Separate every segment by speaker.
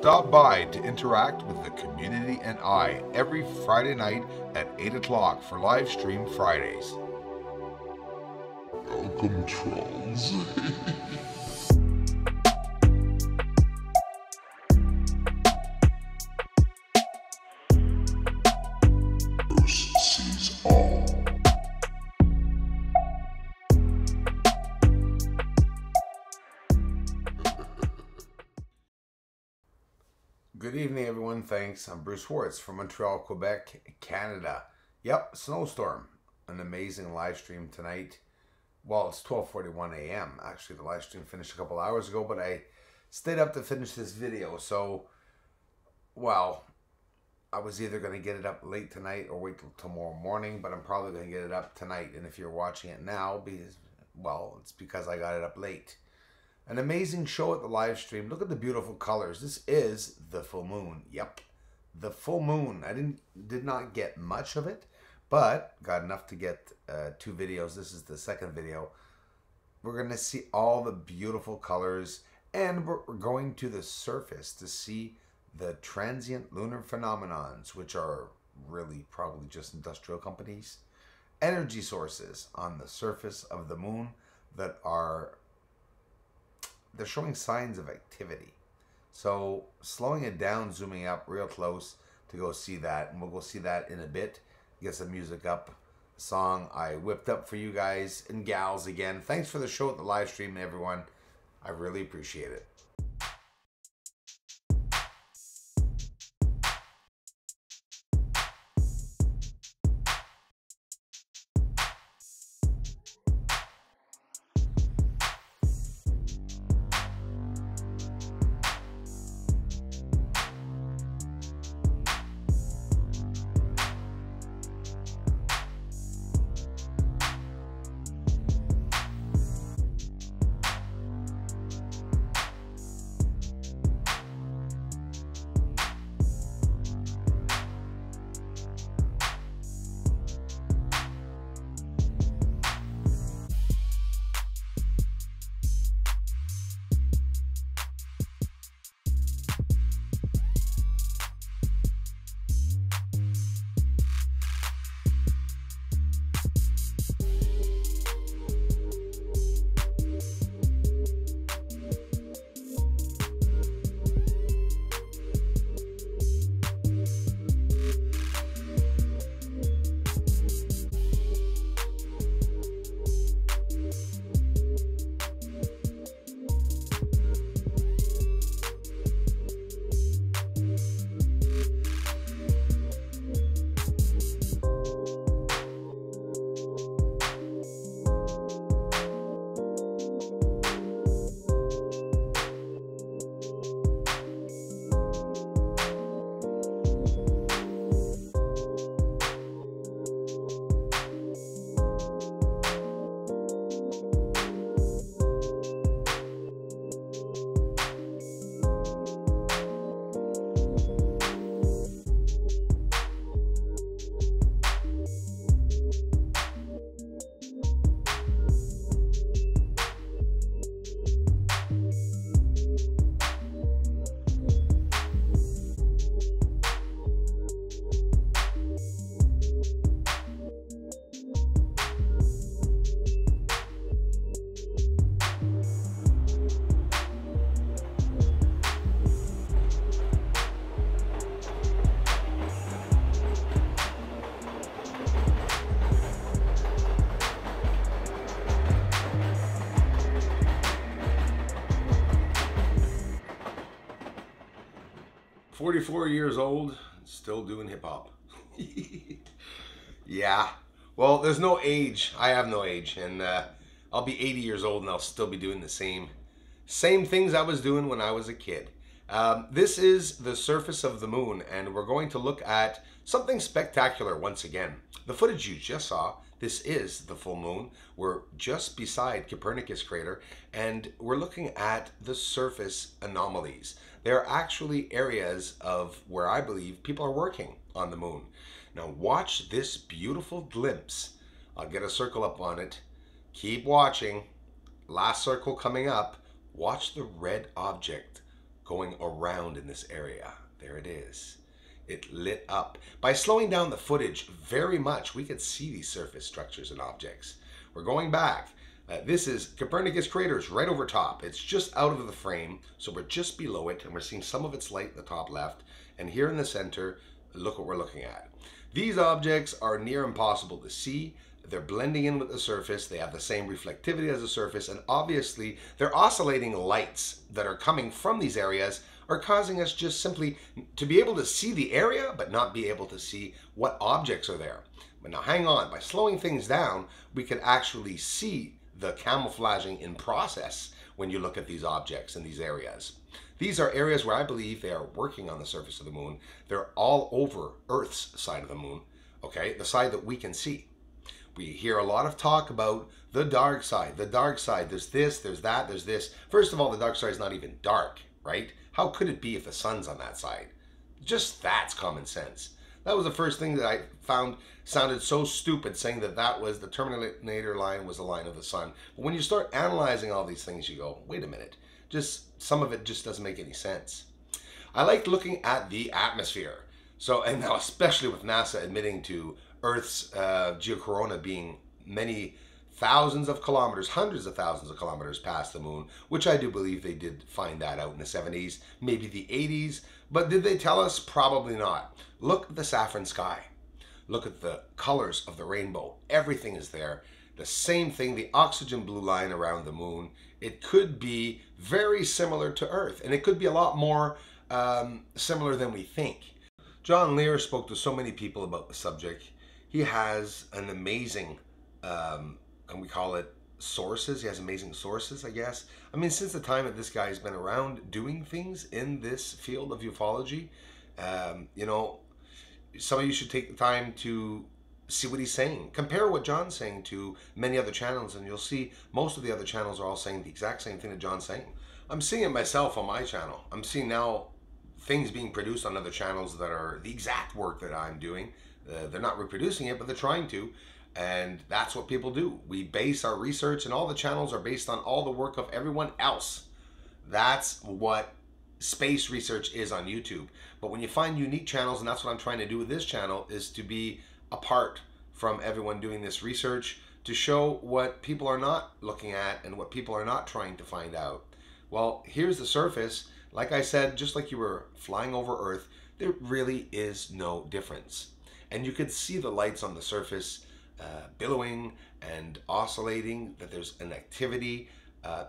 Speaker 1: Stop by to interact with the community and I every Friday night at 8 o'clock for live stream Fridays.
Speaker 2: Welcome, trolls. Bruce sees all.
Speaker 1: Good evening, everyone. Thanks. I'm Bruce Swartz from Montreal, Quebec, Canada. Yep, snowstorm. An amazing live stream tonight. Well, it's 12:41 a.m. Actually, the live stream finished a couple hours ago, but I stayed up to finish this video. So, well, I was either going to get it up late tonight or wait till tomorrow morning, but I'm probably going to get it up tonight. And if you're watching it now, well, it's because I got it up late. An amazing show at the live stream. Look at the beautiful colors. This is the full moon. Yep, the full moon. I did not get much of it, but got enough to get 2 videos. This is the second video. We're going to see all the beautiful colors, and we're going to the surface to see the transient lunar phenomenons, which are really probably just industrial companies, energy sources on the surface of the moon that are, they're showing signs of activity. So slowing it down, zooming up real close to go see that, and we'll go see that in a bit. Get some music up, song I whipped up for you guys and gals again. Thanks for the show at the live stream, everyone. I really appreciate it. "44 years old, still doing hip-hop." Yeah. Well, there's no age. I have no age. And I'll be 80 years old and I'll still be doing the same things I was doing when I was a kid. This is the surface of the moon, and we're going to look at something spectacular once again. The footage you just saw, this is the full moon. We're just beside Copernicus crater, and we're looking at the surface anomalies. There are actually areas of where I believe people are working on the moon. Now watch this beautiful glimpse. I'll get a circle up on it. Keep watching. Last circle coming up. Watch the red object going around in this area. There it is. It lit up. By slowing down the footage very much, we could see these surface structures and objects. We're going back. This is Copernicus craters right over top. It's just out of the frame, so we're just below it, and we're seeing some of its light in the top left. And here in the center, look what we're looking at. These objects are near impossible to see. They're blending in with the surface. They have the same reflectivity as the surface, and obviously they're oscillating lights that are coming from these areas are causing us just simply to be able to see the area, but not be able to see what objects are there. But now hang on, by slowing things down, we can actually see the camouflaging in process when you look at these objects in these areas. These are areas where I believe they are working on the surface of the moon. They're all over Earth's side of the moon, okay? The side that we can see. We hear a lot of talk about the dark side. The dark side, there's this, there's that, there's this. First of all, the dark side is not even dark, right? How could it be if the sun's on that side? Just that's common sense. That was the first thing that I found sounded so stupid, saying that that was the Terminator line was the line of the sun. But when you start analyzing all these things, you go, wait a minute. Just some of it just doesn't make any sense. I like looking at the atmosphere. So, and now especially with NASA admitting to Earth's geocorona being many thousands of kilometers, hundreds of thousands of kilometers past the moon, which I do believe they did find that out in the 70s, maybe the 80s, but did they tell us? Probably not. Look at the saffron sky. Look at the colors of the rainbow. Everything is there. The same thing, the oxygen blue line around the moon. It could be very similar to Earth, and it could be a lot more similar than we think. John Lear spoke to so many people about the subject. He has an amazing, and we call it sources. He has amazing sources, I guess. I mean, since the time that this guy's been around doing things in this field of ufology, you know, some of you should take the time to see what he's saying. Compare what John's saying to many other channels, and you'll see most of the other channels are all saying the exact same thing that John's saying. I'm seeing it myself on my channel. I'm seeing now things being produced on other channels that are the exact work that I'm doing. They're not reproducing it, but they're trying to. And that's what people do. We base our research, and all the channels are based on all the work of everyone else. That's what space research is on YouTube. But when you find unique channels, and that's what I'm trying to do with this channel, is to be apart from everyone doing this research, to show what people are not looking at and what people are not trying to find out. Well, here's the surface. Like I said, just like you were flying over Earth, there really is no difference. And you could see the lights on the surface billowing and oscillating, that there's an activity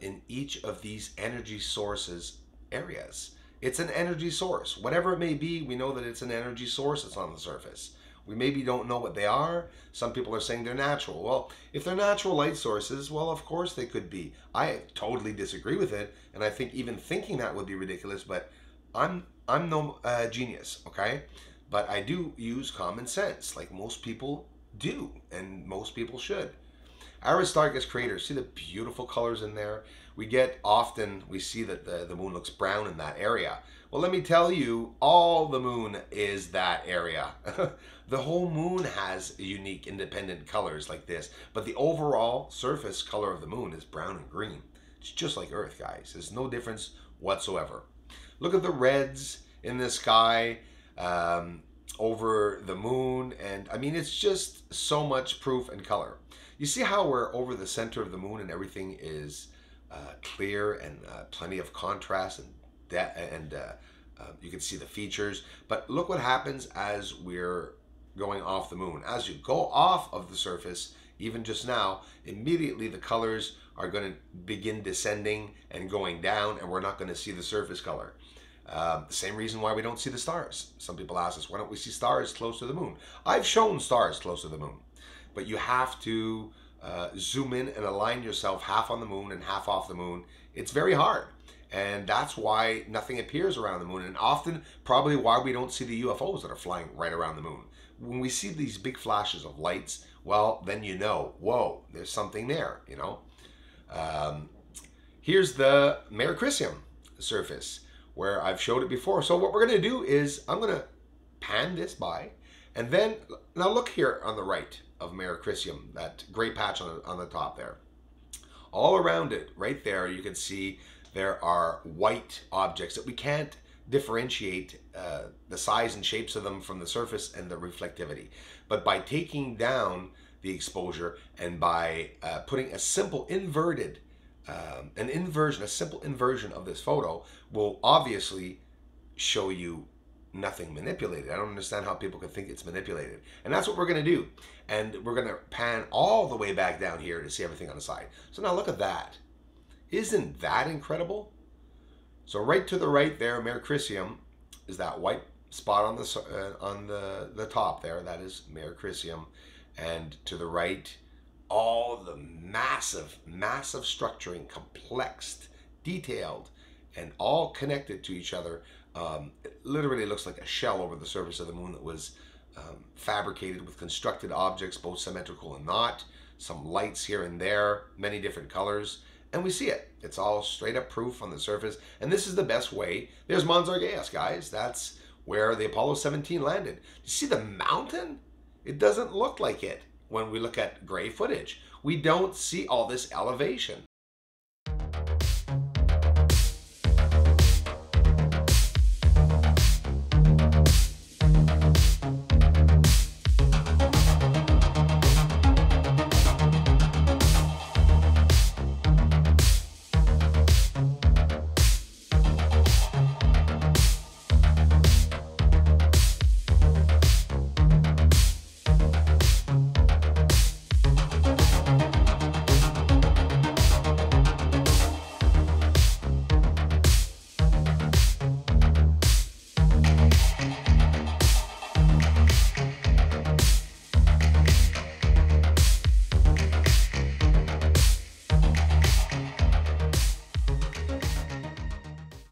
Speaker 1: in each of these energy sources areas. It's an energy source. Whatever it may be, we know that it's an energy source that's on the surface. We maybe don't know what they are. Some people are saying they're natural. Well, if they're natural light sources, well, of course they could be. I totally disagree with it, and I think even thinking that would be ridiculous, but I'm no genius, okay? But I do use common sense, like most people do, and most people should. Aristarchus craters, see the beautiful colors in there? We see that the moon looks brown in that area. Well, let me tell you, all the moon is that area. The whole moon has unique independent colors like this, but the overall surface color of the moon is brown and green. It's just like Earth, guys. There's no difference whatsoever. Look at the reds in the sky over the moon, and I mean, it's just so much proof and color. You see how we're over the center of the moon and everything is clear and plenty of contrast, and you can see the features. But look what happens as we're going off the moon. As you go off of the surface, even just now, immediately the colors are going to begin descending and going down, and we're not going to see the surface color. The same reason why we don't see the stars. Some people ask us, why don't we see stars close to the moon? I've shown stars close to the moon, but you have to zoom in and align yourself half on the moon and half off the moon. It's very hard, and that's why nothing appears around the moon, and often probably why we don't see the UFOs that are flying right around the moon. When we see these big flashes of lights, well, then you know, whoa, there's something there, you know. Here's the Merecrisium surface, where I've showed it before. So what we're going to do is I'm going to pan this by, and then now look here on the right of Merecrisium, that gray patch on the top there. All around it, right there, you can see there are white objects that we can't differentiate the size and shapes of them from the surface and the reflectivity. But by taking down the exposure and by putting a simple inversion of this photo will obviously show you nothing manipulated. I don't understand how people can think it's manipulated. And that's what we're going to do. And we're going to pan all the way back down here to see everything on the side. So now look at that. Isn't that incredible? So right to the right there, Merecrisium, is that white spot on the top there. That is Merecrisium. And to the right, all the massive structuring, complex, detailed, and all connected to each other. It literally looks like a shell over the surface of the moon that was fabricated with constructed objects, both symmetrical and not. Some lights here and there, many different colors. And we see it. It's all straight up proof on the surface. And this is the best way. There's Mons Argeas, guys. That's where the Apollo 17 landed. You see the mountain? It doesn't look like it when we look at gray footage. We don't see all this elevation.